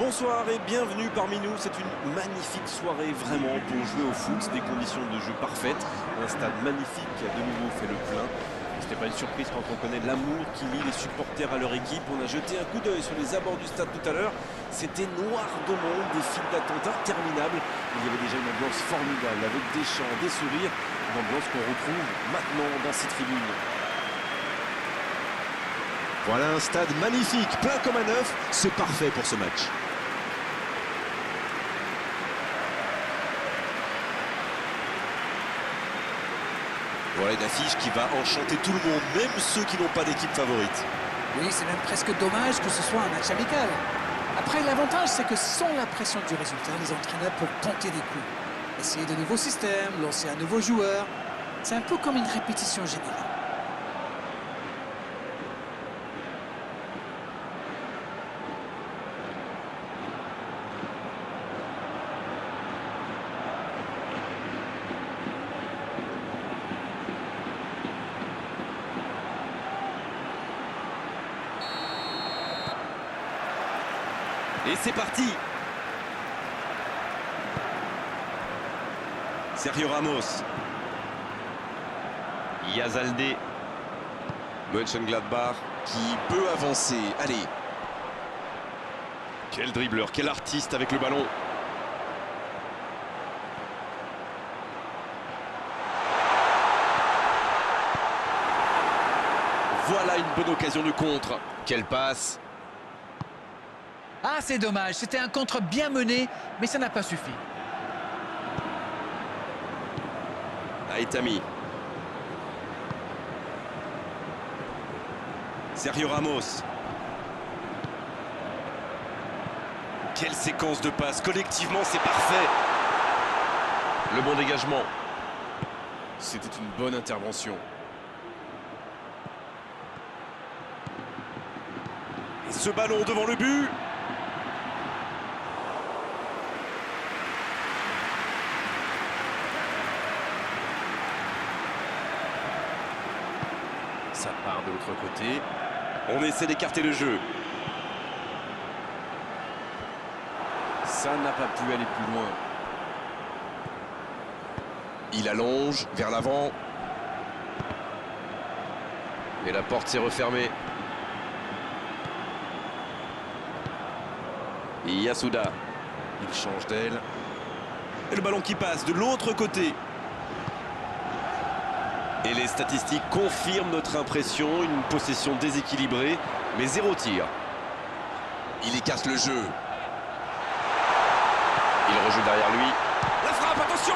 Bonsoir et bienvenue parmi nous. C'est une magnifique soirée vraiment pour jouer au foot. Des conditions de jeu parfaites. Un stade magnifique qui a de nouveau fait le plein. Ce n'est pas une surprise quand on connaît l'amour qui lie les supporters à leur équipe. On a jeté un coup d'œil sur les abords du stade tout à l'heure. C'était noir de monde, des files d'attente interminables. Il y avait déjà une ambiance formidable avec des chants, des sourires. Une ambiance qu'on retrouve maintenant dans ces tribunes. Voilà un stade magnifique, plein comme un œuf. C'est parfait pour ce match. Voilà une affiche qui va enchanter tout le monde, même ceux qui n'ont pas d'équipe favorite. Oui, c'est même presque dommage que ce soit un match amical. Après, l'avantage, c'est que sans la pression du résultat, les entraîneurs peuvent tenter des coups. Essayer de nouveaux systèmes, lancer un nouveau joueur. C'est un peu comme une répétition générale. Et c'est parti. Sergio Ramos. Yazalde. Mönchengladbach qui peut avancer. Allez. Quel dribbleur, quel artiste avec le ballon. Voilà une bonne occasion de contre. Quelle passe. Ah, c'est dommage. C'était un contre bien mené, mais ça n'a pas suffi. Aitami. Sergio Ramos. Quelle séquence de passes. Collectivement, c'est parfait. Le bon dégagement. C'était une bonne intervention. Et ce ballon devant le but. Ça part de l'autre côté. On essaie d'écarter le jeu. Ça n'a pas pu aller plus loin. Il allonge vers l'avant. Et la porte s'est refermée. Et Yasuda. Il change d'aile. Et le ballon qui passe de l'autre côté. Et les statistiques confirment notre impression, une possession déséquilibrée, mais 0 tir. Il écarte le jeu. Il rejoue derrière lui. La frappe, attention!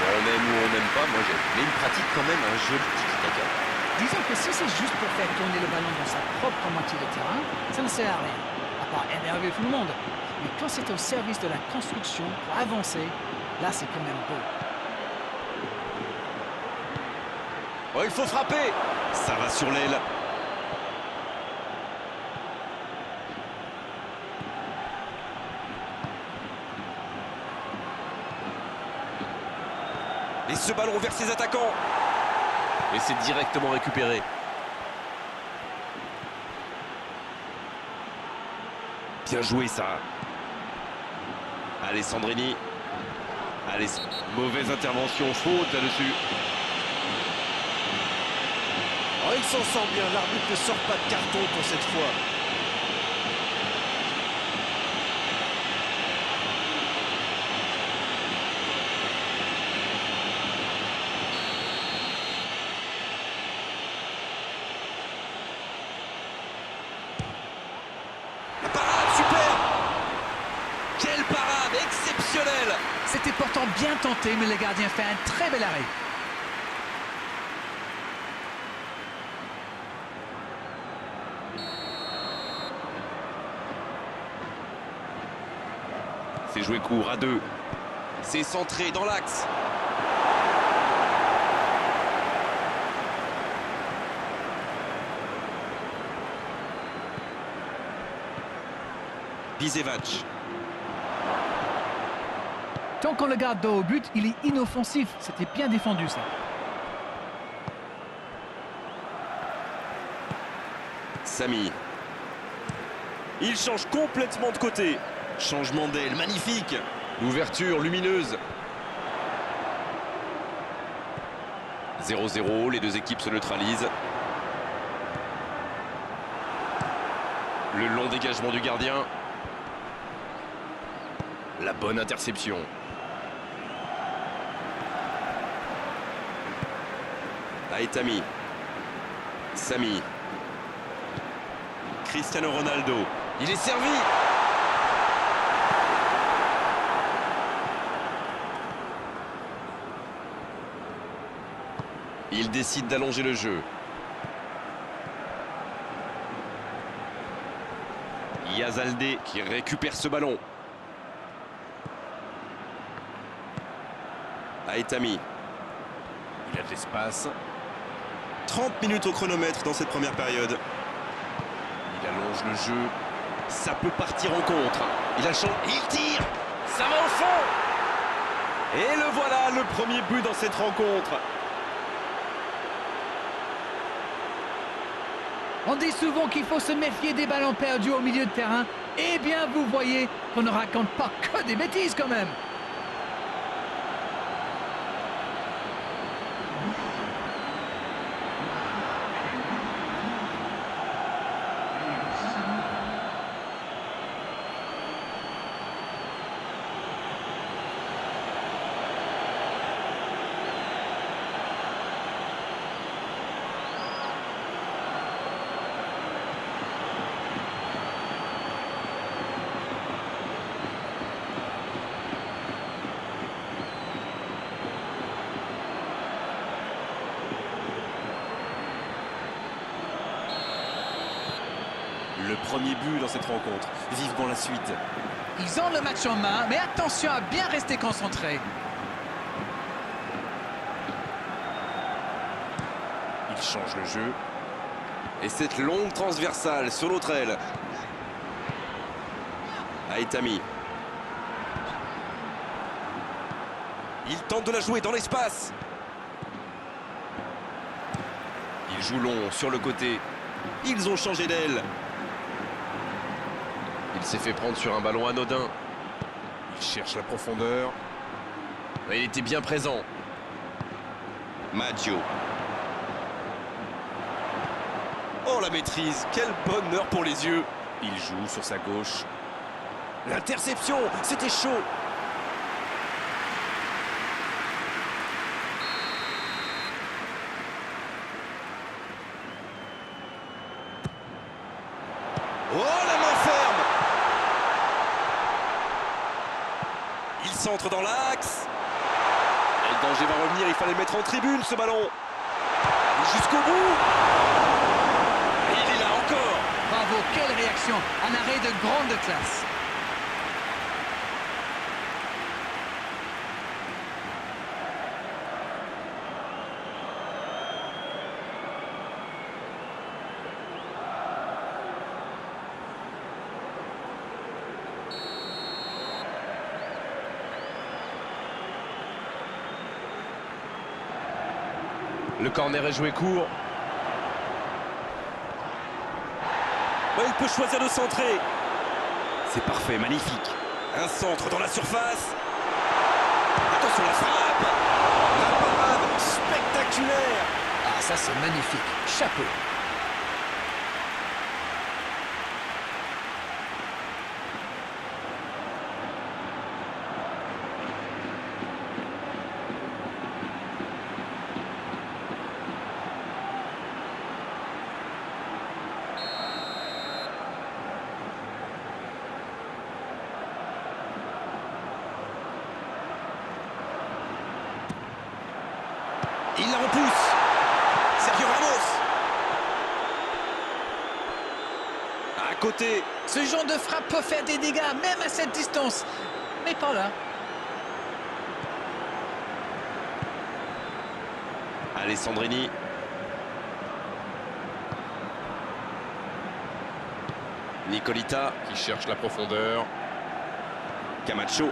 Bon, on aime ou on n'aime pas, moi j'aime. Mais il pratique quand même un joli tiki-taka. Disons que si c'est juste pour faire tourner le ballon dans sa propre moitié de terrain, ça ne sert à rien, à part énerver tout le monde. Mais quand c'est au service de la construction, pour avancer, là c'est quand même beau. Oh, il faut frapper! Ça va sur l'aile. Et ce ballon vers ses attaquants. Et c'est directement récupéré. Bien joué ça. Alessandrini. Allez, mauvaise intervention, faute là-dessus. Oh, il s'en sort bien, l'arbitre ne sort pas de carton pour cette fois. La parade, super! Quelle parade, exceptionnelle! C'était pourtant bien tenté, mais le gardien fait un très bel arrêt. C'est joué court à 2. C'est centré dans l'axe. Bisevac. Tant qu'on le garde dos au but, il est inoffensif. C'était bien défendu, ça. Samy. Il change complètement de côté. Changement d'aile, magnifique. L'ouverture lumineuse. 0-0, les deux équipes se neutralisent. Le long dégagement du gardien. La bonne interception. Aitami. Samy. Cristiano Ronaldo. Il est servi. Il décide d'allonger le jeu. Yazaldé qui récupère ce ballon. Aitami. Il a de l'espace. 30 minutes au chronomètre dans cette première période. Il allonge le jeu. Ça peut partir en contre. Il a le champ. Il tire. Ça va au fond. Et le voilà, le premier but dans cette rencontre. On dit souvent qu'il faut se méfier des ballons perdus au milieu de terrain. Eh bien, vous voyez qu'on ne raconte pas que des bêtises quand même. Le premier but dans cette rencontre. Vivement la suite. Ils ont le match en main, mais attention à bien rester concentré. Il change le jeu. Et cette longue transversale sur l'autre aile. Aitami. Il tente de la jouer dans l'espace. Il joue long sur le côté. Ils ont changé d'aile. Il s'est fait prendre sur un ballon anodin. Il cherche la profondeur. Il était bien présent. Maggio. Oh la maîtrise, quel bonheur pour les yeux. Il joue sur sa gauche. L'interception, c'était chaud. Oh la main ferme. Il centre dans l'axe. Et le danger va revenir, il fallait mettre en tribune ce ballon. Et jusqu'au bout. Et il est là encore. Bravo, quelle réaction. Un arrêt de grande classe. Le corner est joué court. Ouais, il peut choisir de centrer. C'est parfait, magnifique. Un centre dans la surface. Attention la frappe. La parade spectaculaire. Ah, ça c'est magnifique. Chapeau. Il la repousse. Sergio Ramos. À côté. Ce genre de frappe peut faire des dégâts, même à cette distance. Mais pas là. Alessandrini. Nicolita Qui cherche la profondeur. Camacho.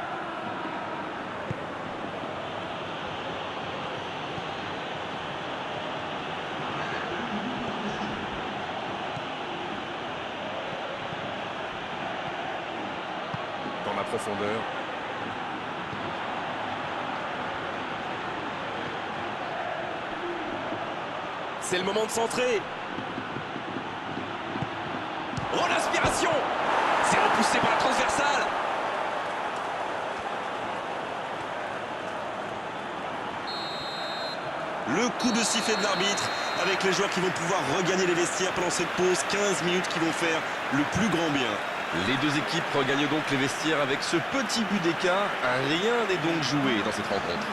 profondeur. C'est le moment de centrer. Oh, l'inspiration! C'est repoussé par la transversale. Le coup de sifflet de l'arbitre avec les joueurs qui vont pouvoir regagner les vestiaires pendant cette pause. 15 minutes qui vont faire le plus grand bien. Les deux équipes regagnent donc les vestiaires avec ce petit but d'écart. Rien n'est donc joué dans cette rencontre.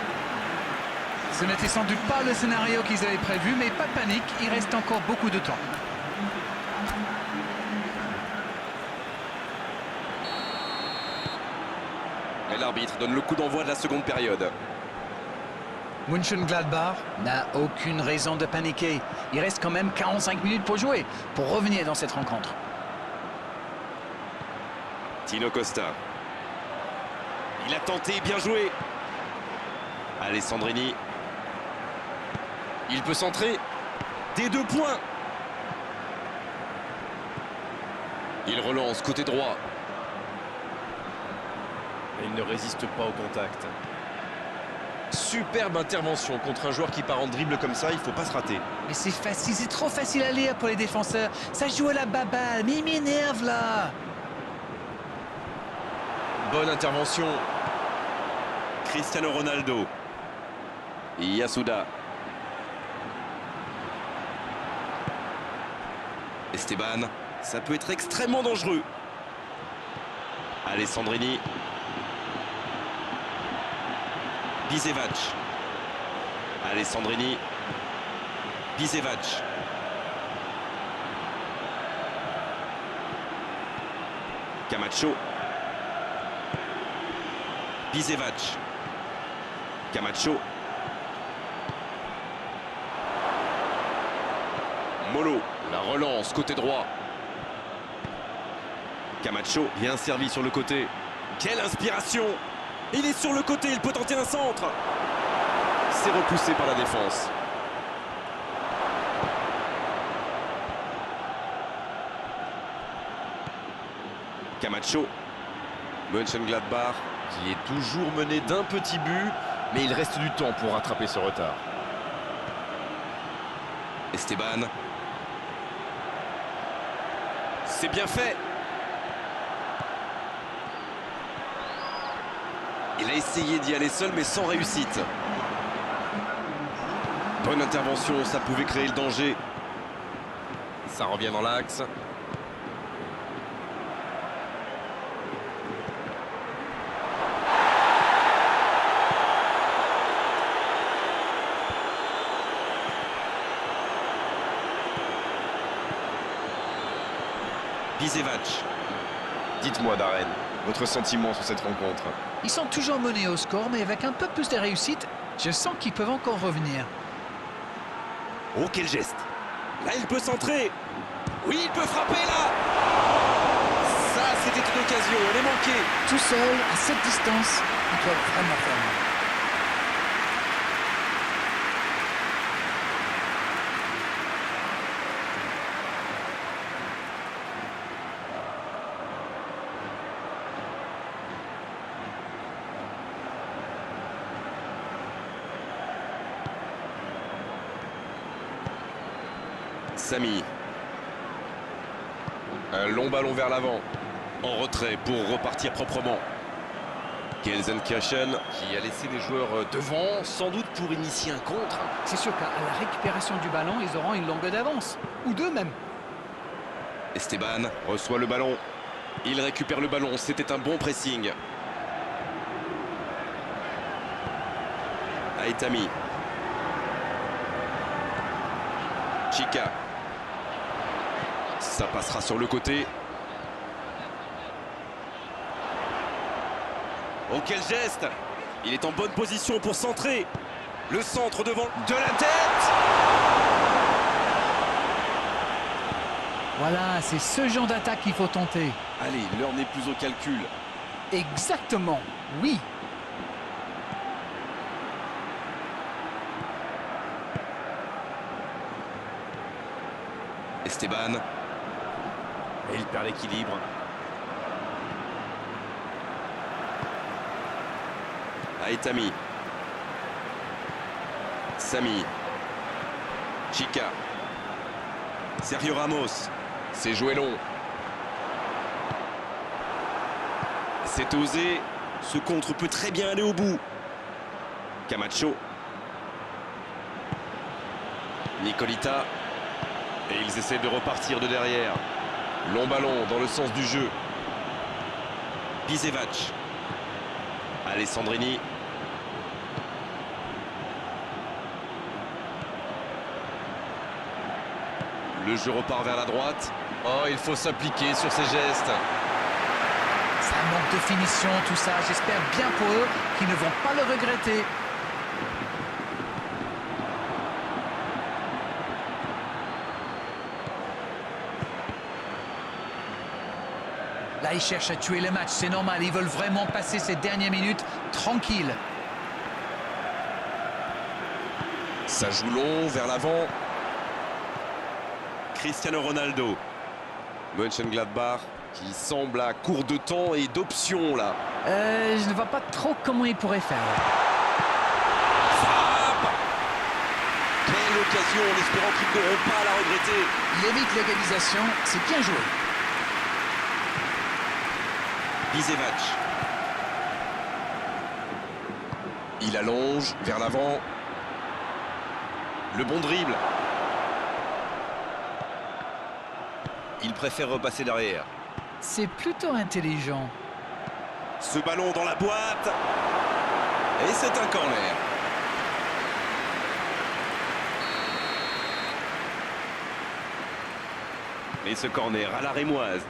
Ce n'était sans doute pas le scénario qu'ils avaient prévu, mais pas de panique, il reste encore beaucoup de temps. Et l'arbitre donne le coup d'envoi de la seconde période. Mönchengladbach n'a aucune raison de paniquer. Il reste quand même 45 minutes pour jouer, pour revenir dans cette rencontre. Tino Costa. Il a tenté, bien joué. Alessandrini. Il peut centrer. Des 2 points. Il relance côté droit. Et il ne résiste pas au contact. Superbe intervention contre un joueur qui part en dribble comme ça, il ne faut pas se rater. Mais c'est facile, c'est trop facile à lire pour les défenseurs. Ça joue à la baballe, mais il m'énerve là. Bonne intervention. Cristiano Ronaldo. Yasuda. Esteban. Ça peut être extrêmement dangereux. Alessandrini. Bisevac. Alessandrini. Bisevac. Camacho. Bisevac. Camacho. Molo. La relance côté droit. Camacho. Bien servi sur le côté. Quelle inspiration! Il est sur le côté, il peut tenter un centre. C'est repoussé par la défense. Camacho. Mönchengladbach. Qui est toujours mené d'un petit but, mais il reste du temps pour rattraper ce retard. Esteban. C'est bien fait. Il a essayé d'y aller seul, mais sans réussite. Bonne intervention, ça pouvait créer le danger. Ça revient dans l'axe. Bisevac. Dites-moi, Darren, votre sentiment sur cette rencontre? Ils sont toujours menés au score, mais avec un peu plus de réussite, je sens qu'ils peuvent encore revenir. Oh, quel geste! Là, il peut centrer. Oui, il peut frapper, là. Ça, c'était une occasion, elle est manquée. Tout seul, à cette distance, ils doivent vraiment faire mal. Samy. Un long ballon vers l'avant. En retrait pour repartir proprement. Gelsenkirchen. Qui a laissé les joueurs devant, sans doute pour initier un contre. C'est sûr qu'à la récupération du ballon, ils auront une longue d'avance. Ou deux même. Esteban reçoit le ballon. Il récupère le ballon, c'était un bon pressing. Aitami. Chica. Ça passera sur le côté. Oh, quel geste! Il est en bonne position pour centrer. Le centre devant de la tête. Voilà, c'est ce genre d'attaque qu'il faut tenter. Allez, l'heure n'est plus au calcul. Exactement, oui. Esteban. Et il perd l'équilibre. Aetami. Sami. Chica. Sergio Ramos. C'est joué long. C'est osé. Ce contre peut très bien aller au bout. Camacho. Nicolita. Et ils essaient de repartir de derrière. Long ballon dans le sens du jeu. Bisevac. Alessandrini. Le jeu repart vers la droite. Oh, il faut s'appliquer sur ces gestes. Ça manque de finition, tout ça. J'espère bien pour eux qu'ils ne vont pas le regretter. Là, ils cherchent à tuer le match. C'est normal. Ils veulent vraiment passer ces dernières minutes tranquilles. Ça joue long vers l'avant. Cristiano Ronaldo. Mönchengladbach qui semble à court de temps et d'options là. Je ne vois pas trop comment ils pourraient faire. Frappe. Quelle occasion en espérant qu'ils n'auront pas à la regretter. Il évite l'égalisation. C'est bien joué. Bisevac. Il allonge vers l'avant. Le bon dribble. Il préfère repasser derrière. C'est plutôt intelligent. Ce ballon dans la boîte. Et c'est un corner. Et ce corner à la rémoise.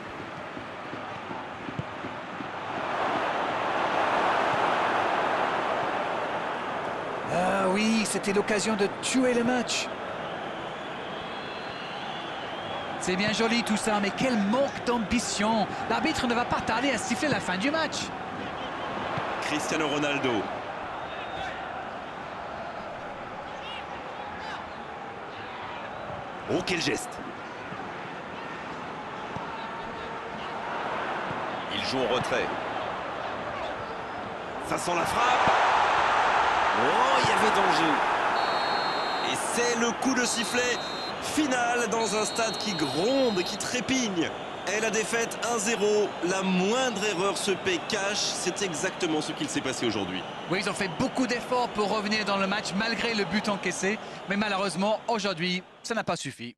Ah oui, c'était l'occasion de tuer le match. C'est bien joli tout ça, mais quel manque d'ambition. L'arbitre ne va pas tarder à siffler la fin du match. Cristiano Ronaldo. Oh, quel geste. Il joue en retrait. Ça sent la frappe. Oh, il y avait danger. Et c'est le coup de sifflet final dans un stade qui gronde, qui trépigne. Et la défaite 1-0, la moindre erreur se paie cash. C'est exactement ce qu'il s'est passé aujourd'hui. Oui, ils ont fait beaucoup d'efforts pour revenir dans le match malgré le but encaissé. Mais malheureusement, aujourd'hui, ça n'a pas suffi.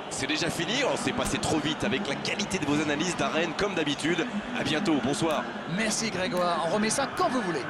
C'est déjà fini, on s'est passé trop vite avec la qualité de vos analyses d'arène comme d'habitude. À bientôt, bonsoir. Merci Grégoire, on remet ça quand vous voulez.